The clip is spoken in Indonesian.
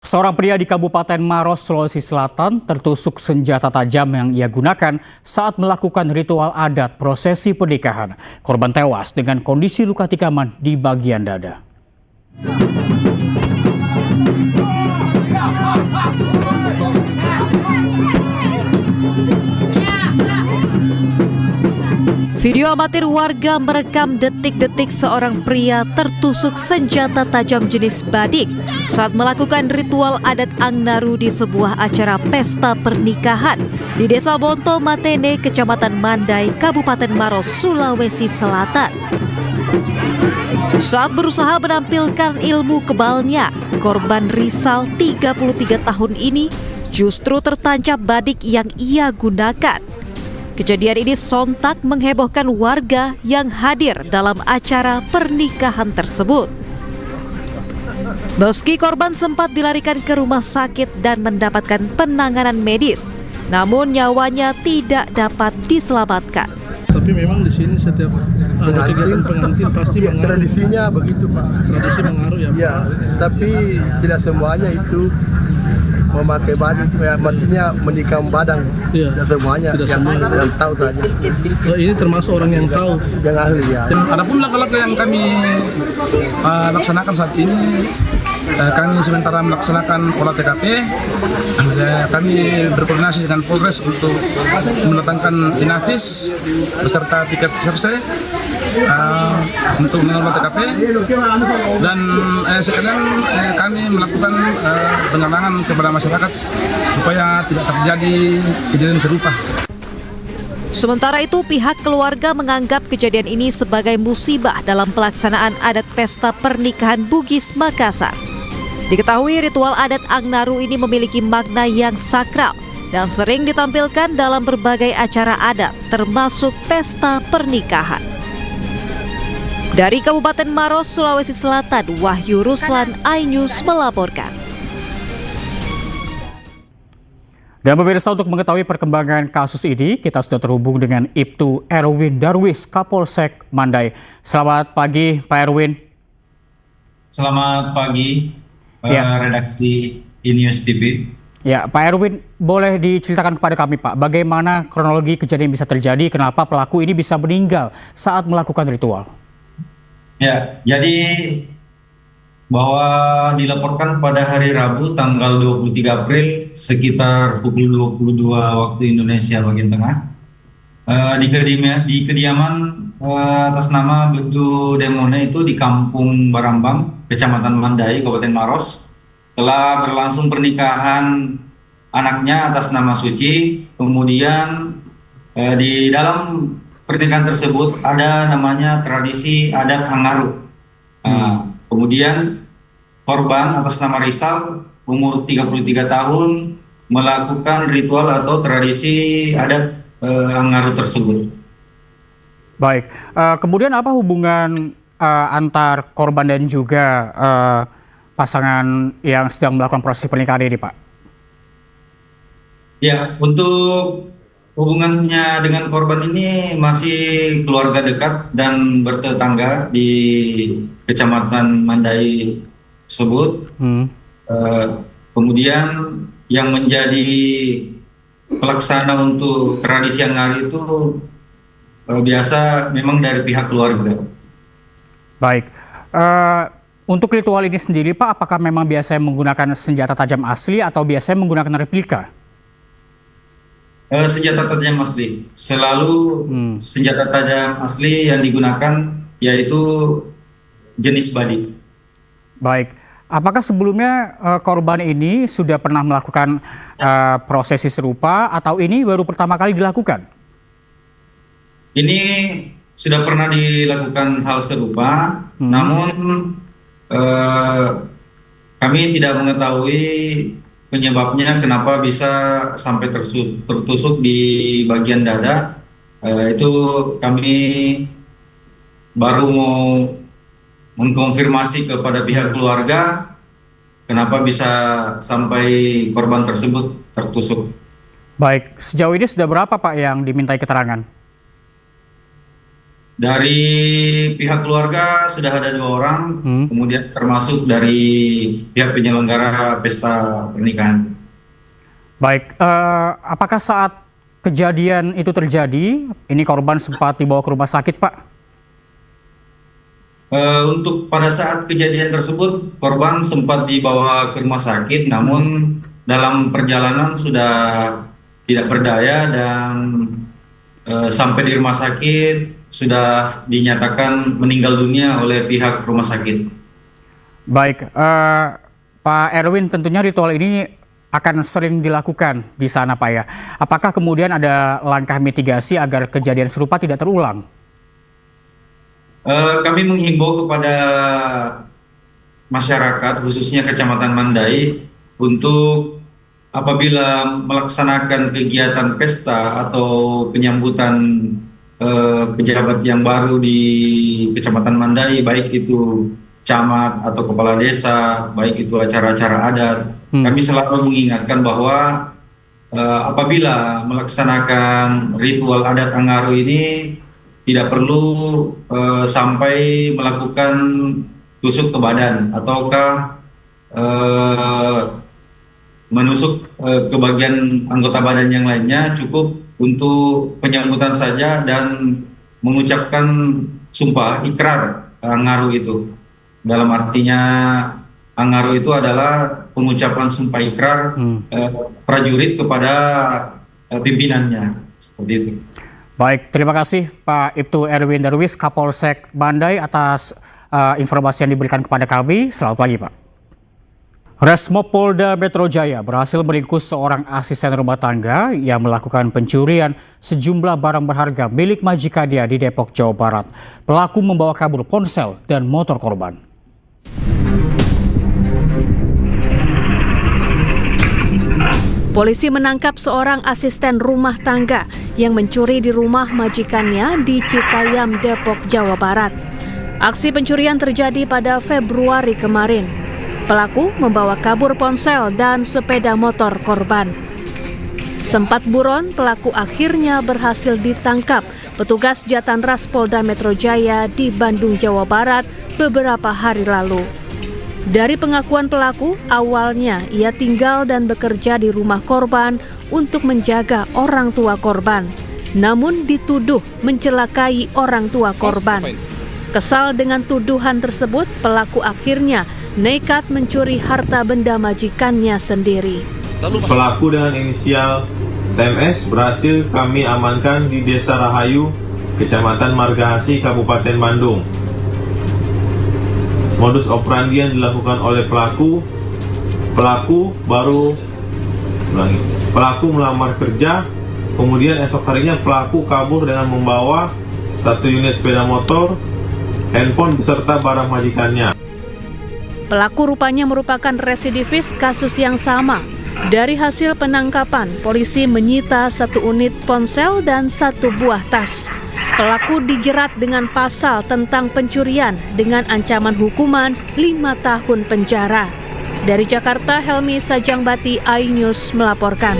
Seorang pria di Kabupaten Maros, Sulawesi Selatan tertusuk senjata tajam yang ia gunakan saat melakukan ritual adat prosesi pernikahan. Korban tewas dengan kondisi luka tikaman di bagian dada. Video amatir warga merekam detik-detik seorang pria tertusuk senjata tajam jenis badik saat melakukan ritual adat Angnaru di sebuah acara pesta pernikahan di Desa Bonto Matene, Kecamatan Mandai, Kabupaten Maros, Sulawesi Selatan. Saat berusaha menampilkan ilmu kebalnya, korban Rizal 33 tahun ini justru tertancap badik yang ia gunakan. Kejadian ini sontak menghebohkan warga yang hadir dalam acara pernikahan tersebut. Meski korban sempat dilarikan ke rumah sakit dan mendapatkan penanganan medis, namun nyawanya tidak dapat diselamatkan. Tapi memang di sini setiap ada kegiatan pengantin pasti ya, tradisinya begitu, Pak. Tradisi mengaruh ya. Ya, tapi tidak semuanya itu memakai badik, ya, artinya menikam badang. Ya, tidak semuanya, yang tahu saja. Ini termasuk orang yang tahu, yang ahli ya. Adapun langkah-langkah yang kami laksanakan saat ini, kami sementara melaksanakan olah TKP. Kami berkoordinasi dengan Polres untuk mendatangkan Inavis beserta tiket serse untuk mengolah TKP, dan sekalian kami melakukan pengalangan kepada masyarakat supaya tidak terjadi kejadian serupa. Sementara itu, pihak keluarga menganggap kejadian ini sebagai musibah dalam pelaksanaan adat pesta pernikahan Bugis Makassar. Diketahui ritual adat Angnaru ini memiliki makna yang sakral dan sering ditampilkan dalam berbagai acara adat, termasuk pesta pernikahan. Dari Kabupaten Maros, Sulawesi Selatan, Wahyu Ruslan, iNews melaporkan. Dan pemirsa, untuk mengetahui perkembangan kasus ini, kita sudah terhubung dengan Ibtu Erwin Darwis, Kapolsek Mandai. Selamat pagi, Pak Erwin. Selamat pagi, ya. Redaksi iNews TV. Ya, Pak Erwin, boleh diceritakan kepada kami, Pak, bagaimana kronologi kejadian bisa terjadi, kenapa pelaku ini bisa meninggal saat melakukan ritual? Ya, jadi bahwa dilaporkan pada hari Rabu tanggal 23 April sekitar pukul 22 waktu Indonesia bagian tengah di kediaman atas nama Bedu Demone itu di Kampung Barambang, Kecamatan Mandai, Kabupaten Maros, telah berlangsung pernikahan anaknya atas nama Suci. Kemudian di dalam pernikahan tersebut ada namanya tradisi adat Angnaru. Kemudian korban atas nama Rizal, umur 33 tahun, melakukan ritual atau tradisi adat Angnaru tersebut. Baik, kemudian apa hubungan antar korban dan juga pasangan yang sedang melakukan proses pernikahan ini, Pak? Ya, untuk hubungannya dengan korban ini masih keluarga dekat dan bertetangga di Kecamatan Mandai tersebut. Kemudian yang menjadi pelaksana untuk tradisi Angnaru itu biasa memang dari pihak keluarga. Baik, untuk ritual ini sendiri, Pak, apakah memang biasanya menggunakan senjata tajam asli atau biasanya menggunakan replika? Senjata tajam asli, selalu senjata tajam asli yang digunakan yaitu jenis badik. Baik, apakah sebelumnya korban ini sudah pernah melakukan prosesi serupa atau ini baru pertama kali dilakukan? Ini sudah pernah dilakukan hal serupa, namun kami tidak mengetahui penyebabnya kenapa bisa sampai tertusuk di bagian dada. Itu kami baru mau mengkonfirmasi kepada pihak keluarga kenapa bisa sampai korban tersebut tertusuk. Baik, sejauh ini sudah berapa, Pak, yang dimintai keterangan? Dari pihak keluarga sudah ada 2 orang, kemudian termasuk dari pihak penyelenggara pesta pernikahan. Baik, apakah saat kejadian itu terjadi, ini korban sempat dibawa ke rumah sakit, Pak? Untuk pada saat kejadian tersebut, korban sempat dibawa ke rumah sakit, namun dalam perjalanan sudah tidak berdaya dan sampai di rumah sakit sudah dinyatakan meninggal dunia oleh pihak rumah sakit. Baik, Pak Erwin, tentunya ritual ini akan sering dilakukan di sana, Pak ya. Apakah kemudian ada langkah mitigasi agar kejadian serupa tidak terulang? Kami menghimbau kepada masyarakat, khususnya Kecamatan Mandai, untuk apabila melaksanakan kegiatan pesta atau penyambutan pejabat yang baru di Kecamatan Mandai, baik itu camat atau kepala desa, baik itu acara-acara adat, kami selalu mengingatkan bahwa apabila melaksanakan ritual adat Angaru ini tidak perlu sampai melakukan tusuk ke badan ataukah menusuk ke bagian anggota badan yang lainnya, cukup untuk penyambutan saja dan mengucapkan sumpah ikrar Angaru itu. Dalam artinya Angaru itu adalah pengucapan sumpah ikrar prajurit kepada pimpinannya, seperti itu. Baik, terima kasih Pak Ibtu Erwin Darwis, Kapolsek Mandai atas informasi yang diberikan kepada kami. Selamat pagi, Pak. Resmob Polda Metro Jaya berhasil meringkus seorang asisten rumah tangga yang melakukan pencurian sejumlah barang berharga milik majikannya di Depok, Jawa Barat. Pelaku membawa kabur ponsel dan motor korban. Polisi menangkap seorang asisten rumah tangga yang mencuri di rumah majikannya di Citayam, Depok, Jawa Barat. Aksi pencurian terjadi pada Februari kemarin. Pelaku membawa kabur ponsel dan sepeda motor korban. Sempat buron, pelaku akhirnya berhasil ditangkap petugas Jatanras Polda Metro Jaya di Bandung, Jawa Barat beberapa hari lalu. Dari pengakuan pelaku, awalnya ia tinggal dan bekerja di rumah korban untuk menjaga orang tua korban, namun dituduh mencelakai orang tua korban. Kesal dengan tuduhan tersebut, pelaku akhirnya nekat mencuri harta benda majikannya sendiri. Pelaku dengan inisial TMS berhasil kami amankan di Desa Rahayu, Kecamatan Margahasi, Kabupaten Bandung. Modus operandi yang dilakukan oleh pelaku melamar kerja, kemudian esok harinya pelaku kabur dengan membawa 1 unit sepeda motor, handphone beserta barang majikannya. Pelaku rupanya merupakan residivis kasus yang sama. Dari hasil penangkapan, polisi menyita 1 unit ponsel dan 1 buah tas. Pelaku dijerat dengan pasal tentang pencurian dengan ancaman hukuman 5 tahun penjara. Dari Jakarta, Helmi Sajangbati, iNews melaporkan.